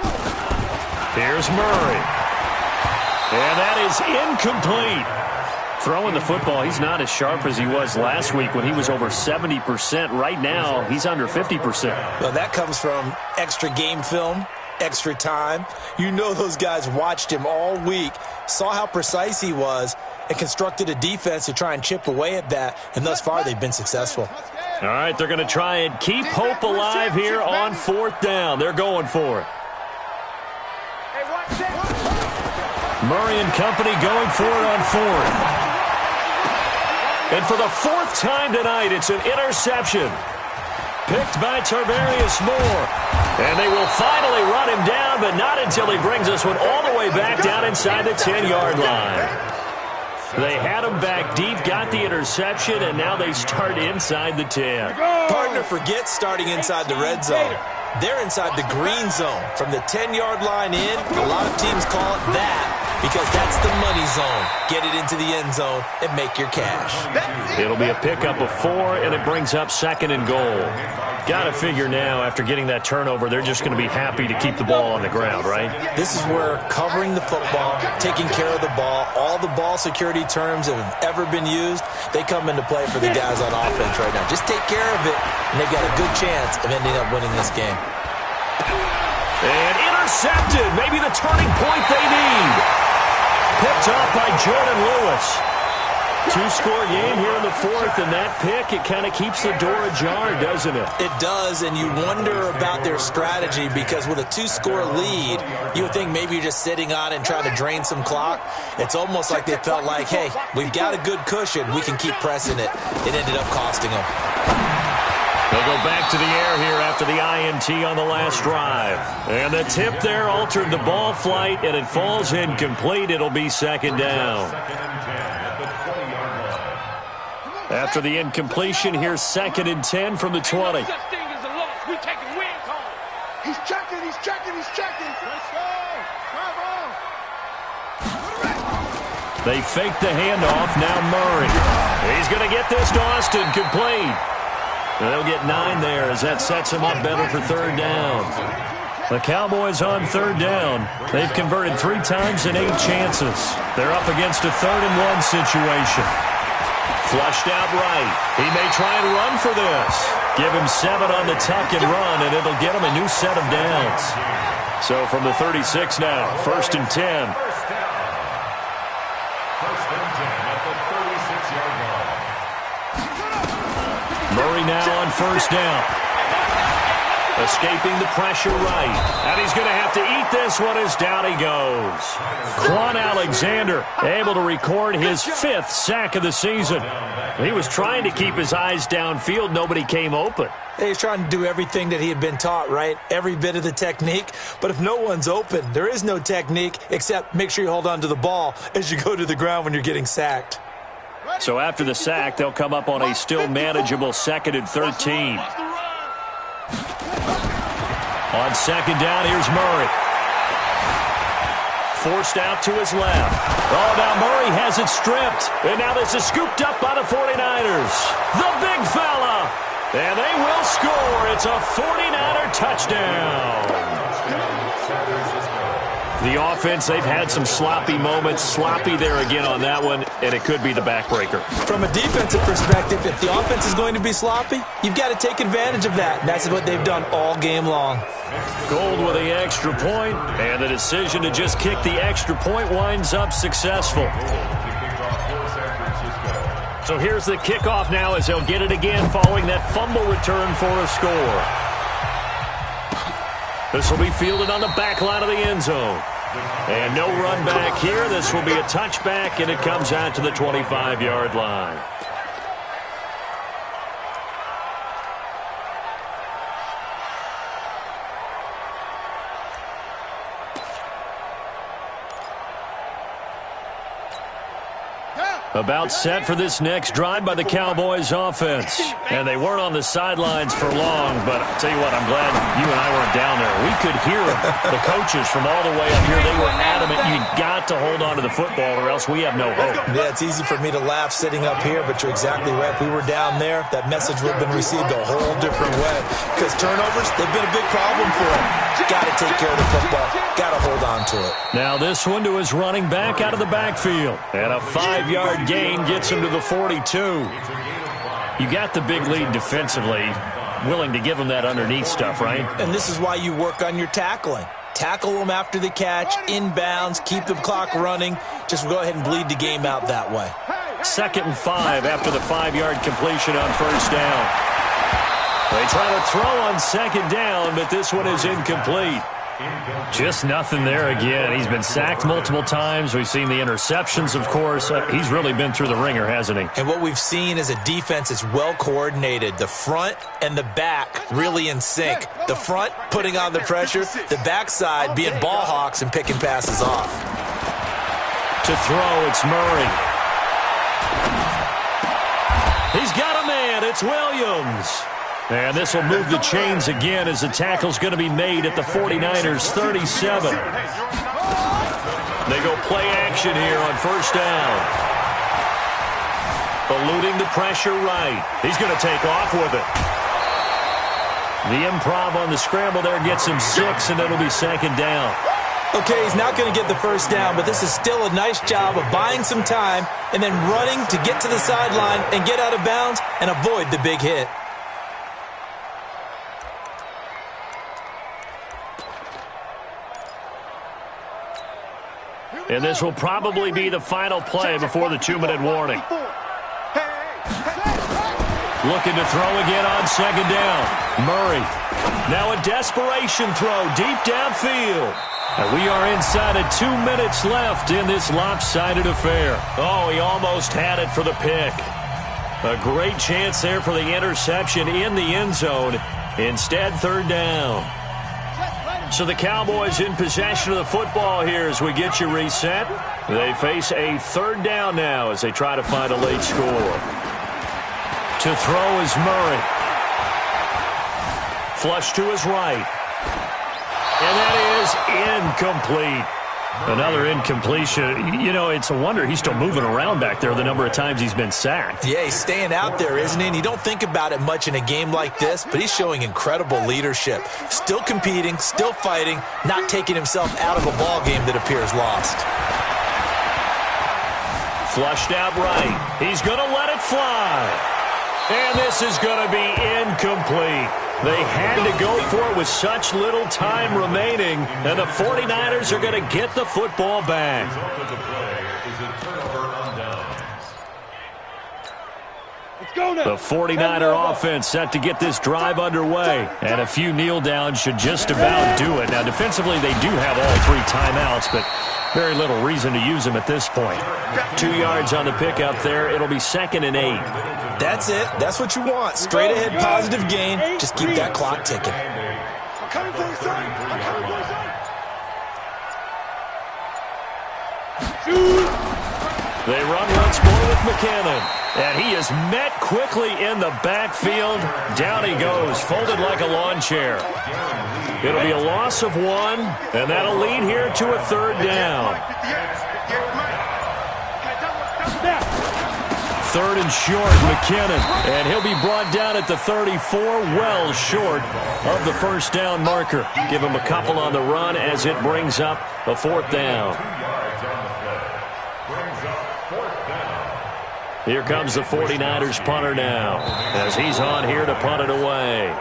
Here's Murray. And that is incomplete. Throwing the football, he's not as sharp as he was last week when he was over 70%. Right now, he's under 50%. Well, that comes from extra game film, extra time. You know those guys watched him all week, saw how precise he was, and constructed a defense to try and chip away at that. And thus far, they've been successful. All right, they're going to try and keep hope alive here on 4th down. They're going for it. Murray and company going for it on 4th. And for the 4th time tonight, it's an interception. Picked by Tarvarius Moore. And they will finally run him down, but not until he brings this one all the way back down inside the 10-yard line. They had him back deep, got the interception, and now they start inside the 10. Partner forgets starting inside the red zone. They're inside the green zone. From the 10-yard line in, a lot of teams call it that because that's the money zone. Get it into the end zone and make your cash. It'll be a pickup of 4, and it brings up 2nd and goal. Got to figure now, after getting that turnover, they're just going to be happy to keep the ball on the ground, right? This is where covering the football, taking care of the ball, all the ball security terms that have ever been used, they come into play for the guys on offense right now. Just take care of it, and they've got a good chance of ending up winning this game. And intercepted. Maybe the turning point they need. Picked off by Jordan Lewis. 2-score game here in the 4th, and that pick, it kind of keeps the door ajar, doesn't it? It does, and you wonder about their strategy because with a 2-score lead, you would think maybe you're just sitting on it and trying to drain some clock. It's almost like they felt like, hey, we've got a good cushion. We can keep pressing it. It ended up costing them. They'll go back to the air here after the INT on the last drive. And the tip there altered the ball flight, and it falls incomplete. It'll be 2nd down. After the incompletion, here's 2nd and 10 from the 20. He's checking, he's checking, he's checking. Let's go. They fake the handoff. Now Murray. He's going to get this to Austin complete. And they'll get 9 there as that sets him up better for 3rd down. The Cowboys on 3rd down. They've converted 3 times in 8 chances. They're up against a 3rd and 1 situation. Flushed out right. He may try and run for this. Give him 7 on the tuck and run, and it'll get him a new set of downs. So from the 36 now, 1st and 10. First and 10 at the 36-yard line. Murray now on 1st down. Escaping the pressure right. And he's going to have to eat this one as down he goes. Quan Alexander able to record his 5th sack of the season. He was trying to keep his eyes downfield. Nobody came open. He's trying to do everything that he had been taught, right? Every bit of the technique. But if no one's open, there is no technique except make sure you hold on to the ball as you go to the ground when you're getting sacked. So after the sack, they'll come up on a still manageable 2nd and 13. On 2nd down, here's Murray. Forced out to his left. Oh, now Murray has it stripped. And now this is scooped up by the 49ers. The big fella. And they will score. It's a 49er touchdown. The offense, they've had some sloppy moments. Sloppy there again on that one, and it could be the backbreaker. From a defensive perspective, if the offense is going to be sloppy, you've got to take advantage of that. That's what they've done all game long. Gold with the extra point, and the decision to just kick the extra point winds up successful. So here's the kickoff now as they'll get it again following that fumble return for a score. This will be fielded on the back line of the end zone. And no run back here. This will be a touchback, and it comes out to the 25-yard line. About set for this next drive by the Cowboys offense. And they weren't on the sidelines for long, but I'll tell you what, I'm glad you and I weren't down there. We could hear the coaches from all the way up here. They were adamant you got to hold on to the football or else we have no hope. Yeah, it's easy for me to laugh sitting up here, but you're exactly right. If we were down there, that message would have been received a whole different way. Because turnovers, they've been a big problem for them. Got to take care of the football. Got to hold on to it. Now this one to his running back out of the backfield. And a 5-yard gain gets him to the 42. You got the big lead defensively, willing to give him that underneath stuff, right? And this is why you work on your tackling. Tackle them after the catch, inbounds, keep the clock running. Just go ahead and bleed the game out that way. 2nd and 5 after the 5-yard completion on 1st down. They try to throw on 2nd down, but this one is incomplete. Just nothing there again. He's been sacked multiple times. We've seen the interceptions, of course. He's really been through the ringer, hasn't he? And what we've seen is a defense that's well coordinated. The front and the back really in sync. The front putting on the pressure. The backside being ball hawks and picking passes off. To throw, it's Murray. He's got a man. It's Williams. And this will move the chains again as the tackle's going to be made at the 49ers' 37. They go play action here on 1st down. Eluding the pressure right. He's going to take off with it. The improv on the scramble there gets him 6, and it'll be 2nd down. Okay, he's not going to get the 1st down, but this is still a nice job of buying some time and then running to get to the sideline and get out of bounds and avoid the big hit. And this will probably be the final play before the 2-minute warning. Looking to throw again on 2nd down. Murray. Now a desperation throw deep downfield. And we are inside of 2 minutes left in this lopsided affair. Oh, he almost had it for the pick. A great chance there for the interception in the end zone. Instead, 3rd down. So the Cowboys in possession of the football here as we get you reset. They face a 3rd down now as they try to find a late score. To throw is Murray. Flush to his right. And that is incomplete. Another incompletion. You know, it's a wonder he's still moving around back there the number of times he's been sacked. Yeah, he's staying out there, isn't he? And you don't think about it much in a game like this, but he's showing incredible leadership. Still competing, still fighting, not taking himself out of a ball game that appears lost. Flushed out right. He's going to let it fly. And this is going to be incomplete. They had to go for it with such little time remaining, and the 49ers are going to get the football back. The result of the play is a turnover on downs. Let's go now. The 49er offense set to get this drive underway, and a few kneel downs should just about do it. Now, defensively, they do have all 3 timeouts, but very little reason to use them at this point. 2 yards on the pickup there. It'll be 2nd and 8. That's it. That's what you want. Straight ahead positive gain. Just keep that clock ticking. I'm coming for his son. I'm coming for his son. They run once more with McKinnon. And he is met quickly in the backfield. Down he goes, folded like a lawn chair. It'll be a loss of 1, and that'll lead here to a 3rd down. 3rd and short, McKinnon. And he'll be brought down at the 34, well short of the first down marker. Give him a couple on the run as it brings up a 4th down. 2 yards on the play. Brings up 4th down. Here comes the 49ers punter now, as he's on here to punt it away.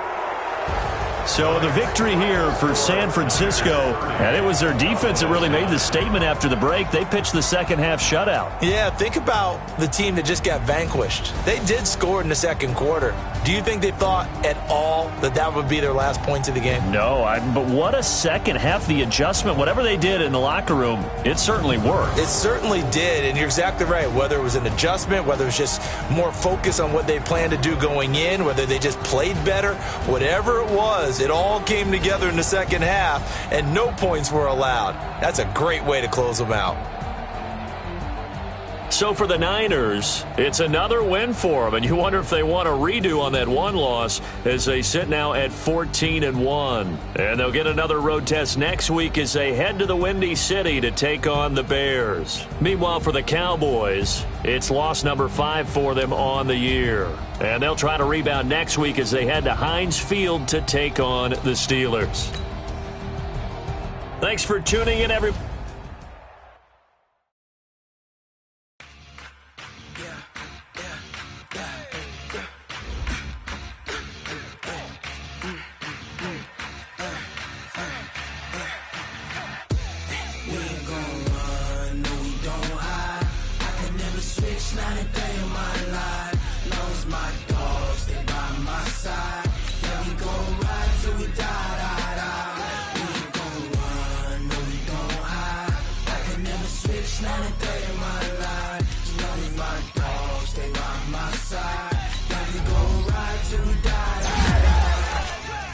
So the victory here for San Francisco, and it was their defense that really made the statement after the break. They pitched the second half shutout. Yeah, think about the team that just got vanquished. They did score in the second quarter. Do you think they thought at all that that would be their last points of the game? No, but what a second half. The adjustment, whatever they did in the locker room, it certainly worked. It certainly did, and you're exactly right. Whether it was an adjustment, whether it was just more focus on what they planned to do going in, whether they just played better, whatever it was, it all came together in the second half, and no points were allowed. That's a great way to close them out. So for the Niners, it's another win for them, and you wonder if they want a redo on that one loss as they sit now at 14-1. And they'll get another road test next week as they head to the Windy City to take on the Bears. Meanwhile, for the Cowboys, it's loss number 5 for them on the year. And they'll try to rebound next week as they head to Heinz Field to take on the Steelers. Thanks for tuning in, everybody.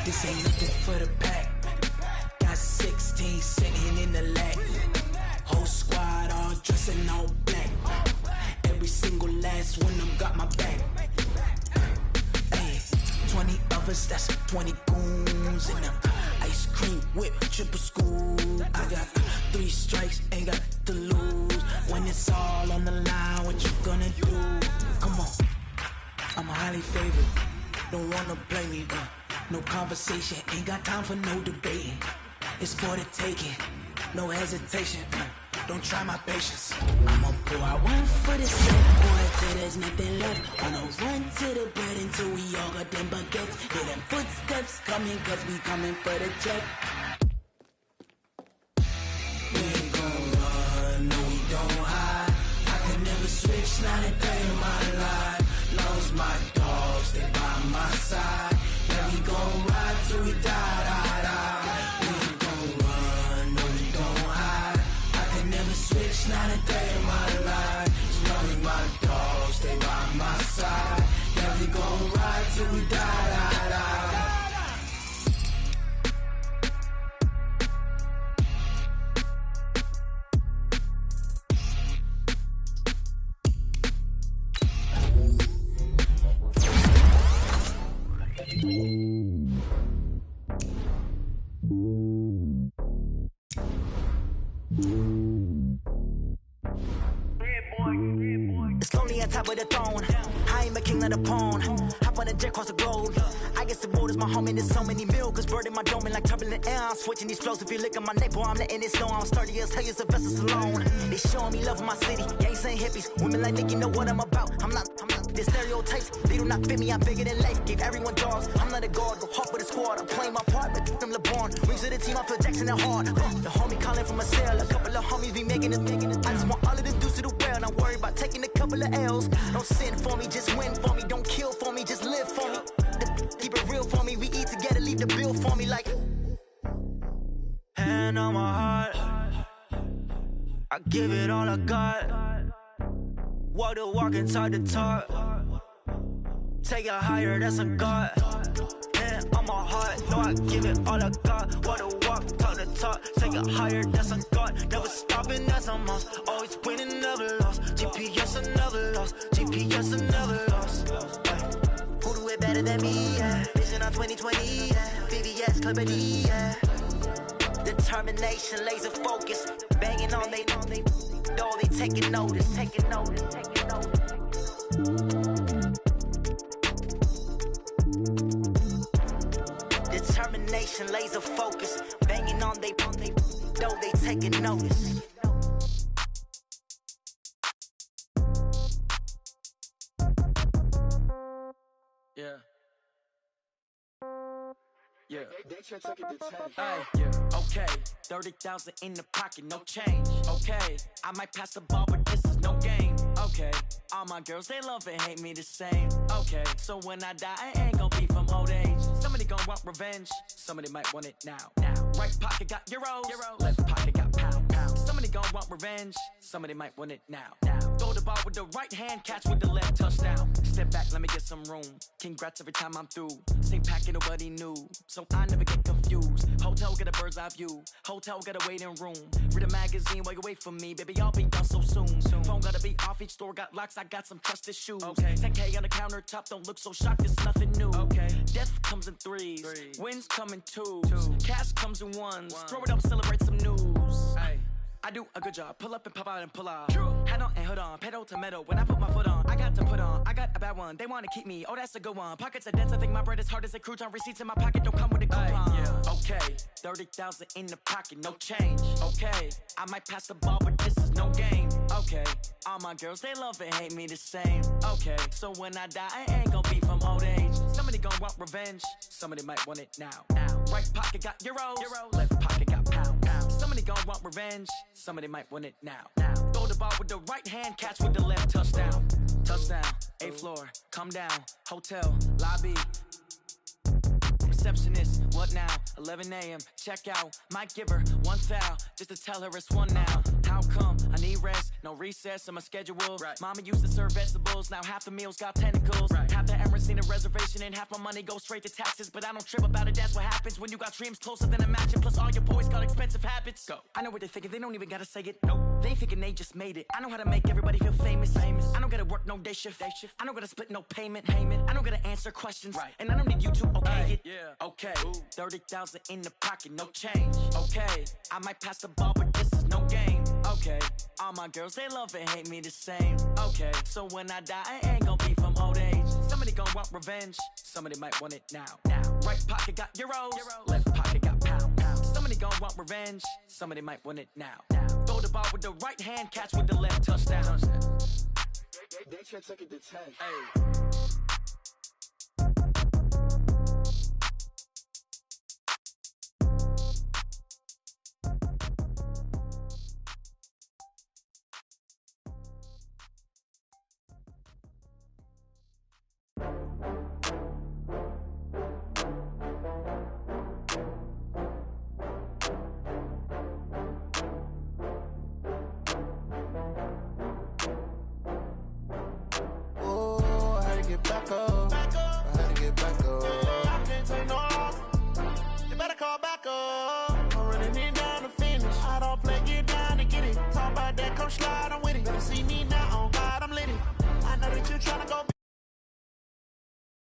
This ain't looking for the pack. Got 16 sitting in the lap. Whole squad all dressing all black. Every single last one of them got my back. Hey, 20 of us, that's 20 goons in them. Ice cream whip, triple scoop. I got 3 strikes, ain't got to lose. When it's all on the line, what you gonna do? Come on, I'm highly favored. Don't wanna play me, no conversation, ain't got time for no debating. It's for the taking, no hesitation. Don't try my patience. I'ma pour out one for the set, boy, till there's nothing left. On a run to the bread until we all got them baguettes. Hear them footsteps coming, cause we coming for the check. We ain't gon' run, no we don't hide. I can never switch, not a day in my life. Lost my dogs, they by my side. Yeah, we gon' ride till we die, die, die. We ain't gon' run, no we don't hide. I can never switch, not a day in my life. As long as my dogs stay by my side. Yeah, we gon' ride till we die, die, die. It's lonely on top of the throne. I am a king of the pawn. Hop on a jet across the globe. I guess the road is my home and there's so many milkers burning my dome and like turbulent air. I'm switching these flows. If you look at my neck, boy, I'm letting it slow. I'm sturdy as hell, it's a vessel alone. They showing me love of my city. Gangs ain't hippies. Women like Nick, you know what I'm about. I'm not The stereotypes, they do not fit me, I'm bigger than life. Gave everyone dogs, I'm not a guard, go hard with a squad. I'm playing my part, but I'm LeBron. Wings of the team, I feel Jackson and hard. The homie calling from a cell, a couple of homies be making it. I just want all of them dudes to the well, not worry about taking a couple of L's. Don't sin for me, just win for me. Don't kill for me, just live for me. Keep it real for me, we eat together, leave the bill for me like. Hand on my heart, I give it all I got. Walk the walk and talk the talk. Take it higher, that's a God. Hand on my heart, no, I give it all I got. Walk the walk, talk the talk. Take it higher, that's a God. Never stopping, that's a must. Always winning, never lost. GPS, I never lost. GPS, I never lost. Who do it better than me? Yeah. Vision on 2020, yeah. VVS, Clippity, yeah. Determination, laser focus, banging on they know they taking notice. Determination, laser focus, banging on they know they taking notice. Yeah. Yeah. Hey, yeah. Okay. 30,000 in the pocket, no change. Okay. I might pass the ball, but this is no game. Okay. All my girls, they love and hate me the same. Okay. So when I die, I ain't gon' be from old age. Somebody gon' want revenge. Somebody might want it now. Right pocket got euros. Left pocket got pound. Somebody gon' want revenge. Somebody might want it now. Throw the ball with the right hand, catch with the left, touchdown. Step back, let me get some room. Congrats every time I'm through. Same packet, nobody knew. So I never get confused. Hotel get a bird's eye view. Hotel get a waiting room. Read a magazine while you wait for me. Baby, I'll be done so soon. Phone gotta be off, each store got locks. I got some trusted shoes. Okay. 10K on the countertop, don't look so shocked, it's nothing new. Okay. Death comes in threes. Wins come in twos. Cash comes in ones. Throw it up, celebrate some news. Hey. I do a good job. Pull up and pop out and pull out. True. Head on and hood on. Pedal to metal. When I put my foot on, I got to put on. I got a bad one. They want to keep me. Oh, that's a good one. Pockets are dense. I think my bread is hard as a crouton. Receipts in my pocket don't come with a coupon. Yeah. Okay. 30,000 in the pocket. No change. Okay. I might pass the ball, but this is no game. Okay. All my girls, they love and hate me the same. Okay. So when I die, I ain't gonna be from old age. Somebody gonna want revenge. Somebody might want it now. Right pocket got euros. Left pocket got pound. Somebody gonna want revenge. Somebody might want it now. Throw the ball with the right hand, catch with the left, touchdown. Touchdown, 8th floor, come down, hotel, lobby. Receptionist, what now? 11 a.m., check out. Might give her one foul, just to tell her it's one now. How come? I need rest, no recess in my schedule. Right. Mama used to serve vegetables, now half the meals got tentacles. Right. Half the Emirates need a reservation and half my money goes straight to taxes. But I don't trip about it, that's what happens when you got dreams closer than a matching. Plus all your boys got expensive habits. Go. I know what they're thinking, they don't even gotta say it. Nope. They thinking they just made it. I know how to make everybody feel famous. I don't gotta work no day shift. I don't gotta split no payment. I don't gotta answer questions. Right. And I don't need you to okay it. Yeah. Okay. 30,000 in the pocket, no change. Okay. I might pass the ball, but this is no game. Okay. All my girls, they love and hate me the same. Okay. So when I die, I ain't gonna be from old age. Somebody gonna want revenge. Somebody might want it now. Right pocket got euros. Left pocket got pound. Somebody gonna want revenge. Somebody might want it now. Throw the ball with the right hand, catch with the left, touchdown. They can't take it to 10. Hey. Back up. I had to get back up. I can't take no loss. You better call back up. I'm running it down to finish. I don't play, get down to get it. Talk about that, come slide, I'm with it. Better see me now, on God, I'm lit it. I know that you tryna go.